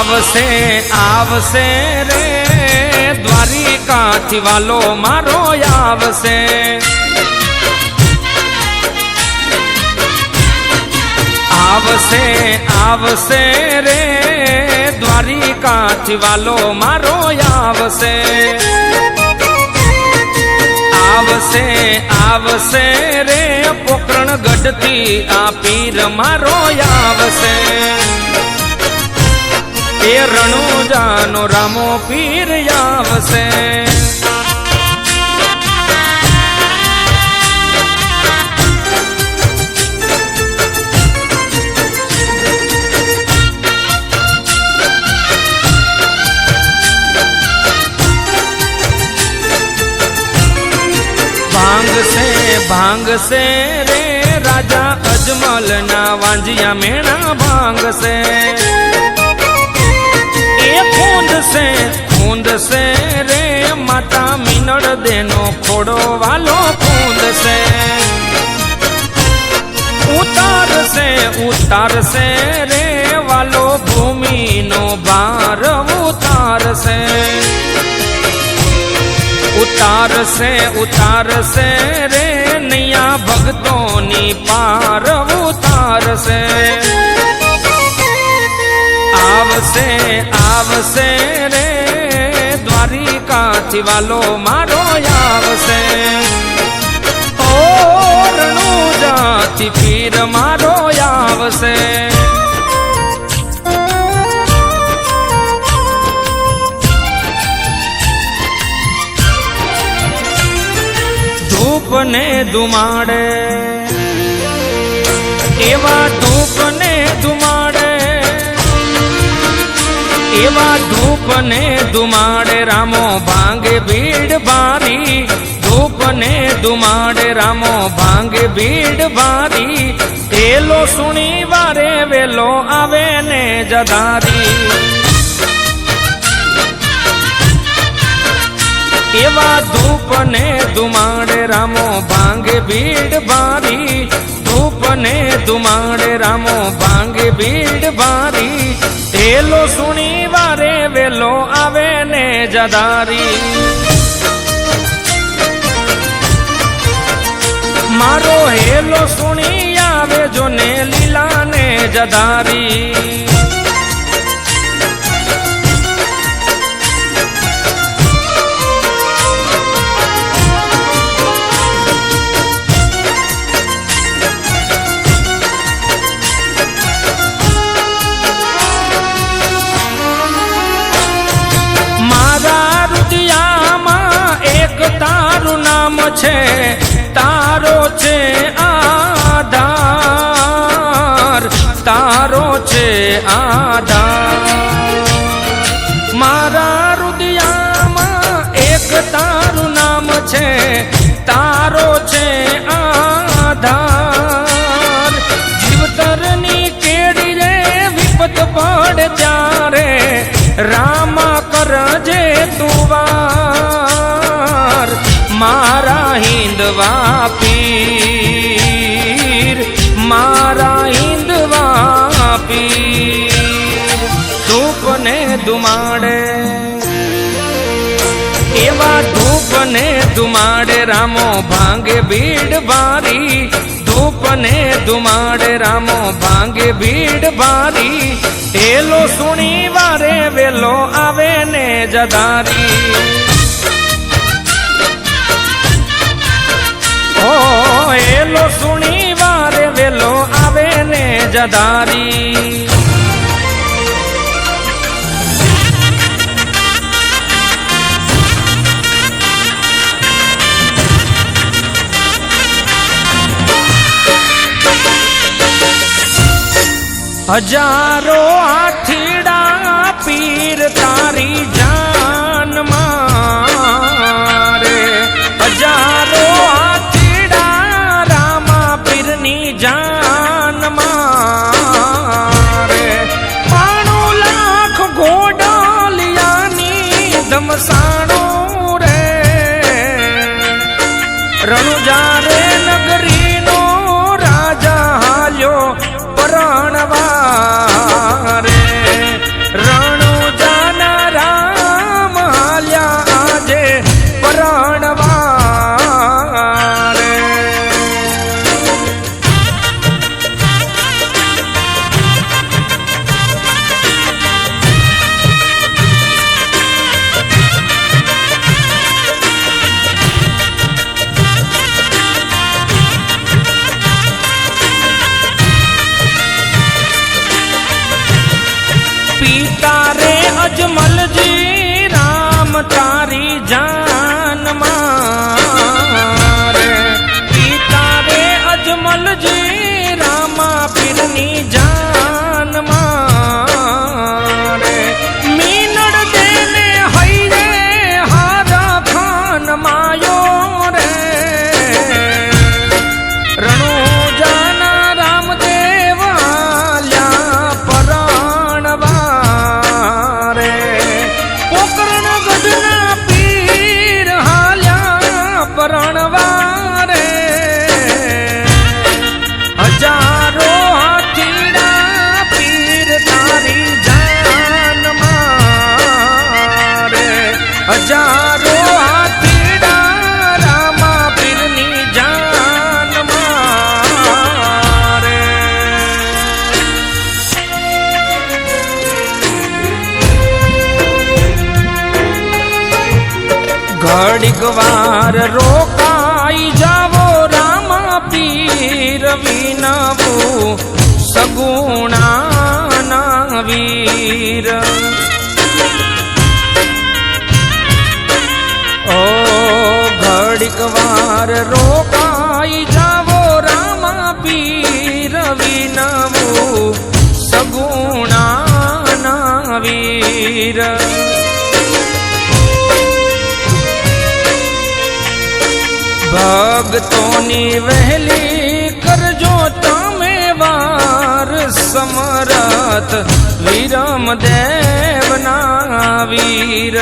आवसे आवसे रे द्वारिकाथी वालो मारो आवसे आवसे आवसे रे द्वारिकाथी वालो मारो आवसे आवसे आवसे रे पोकरणगढ़थी आ पीर मारो आवसे ए रણુજાનો રામો પીર આવશે ભાંગશે રે રાજા અજમલના વાંજિયા મેણા ભાંગશે खूंद से रे माता मीनड़ देनो खोड़ो वालो खूंद से उतार से रे वालो भूमि नो भार उतार से रे नैया भक्तों नी पार उतार से आवसे आवसे रे द्वारिकाथी वालो मारो आवसे ओ रણુજાથી पीर मारो आवसे धूप ने धुमाड़े एवा धूप ने धुमाड़े एवा धूप ने धुमाड़े रामो भांगे भीड़ भारी धूप ने धुमाड़े रामो भांगे भीड़ भारी एलो सुनी वारे वेलो आवे ने जदारी एवा धूप ने धुमाड़े रामो भांगे भीड़ भारी धूप ने धुमाड़े रामो भांगे भीड़ भारी एलो सुनी वारे वेलो आवे ने जदारी मारो हेलो सुनी आवे जो ने लीला ने जदारी तारू नाम छे तारो छे आधार तारो छे आधार मारा रुदियामा एक तारू नाम छे तारो छे आधार जीवतरनी केड़ी रे विपत पड़े त्यारे रामा करजे तुवा मारा हिंदवा पीर मारा हिंदवा पीर धूप ने धुमाड़े एवा धूप ने धुमाड़े रामो भांगे भीड़ भारी धूप ने धुमाड़े रामो भांगे भीड़ भारी एलो सुनी वारे वेलो आवे ने जदारी ओ एलो सुनी वारे वेलो आवे ने जदारी हजारों हाथीड़ा पीर तारी जान मारे हजारों हाथीड़ा रामा पीरनी जान मारे 92 लाख घोड़ालियानी दमसाणो रे रણુજા रे नगरी नो राजा हाल्यो रणवारे रण અજમલજી રામ તારી જાન મારે પિતા રે અજમલજી રામા પીરની જાન મારે મીનડ દેને હૈરે હારા ખાન માયો રે રણુજાના રામદેવ આલ્યા પરાણવા રે પોકરણ ગઢના પીર હાલ્યા પરણવા રે હજારો હાથીડા પીર તારી જાન મારે હજારો હાથીડા રામા પીરની જાન મારે ઘડીક વાર રોકાઈ જાવો રામા પીર વિનવું સગુણાના વીર ઓ ઘડીક વાર રોકાઈ જાવો રામા પીર વિનવું સગુણાના વીર ભક્તોની વહેલી કરજો તમે વાર સમરથ વિરમ દેવના વીર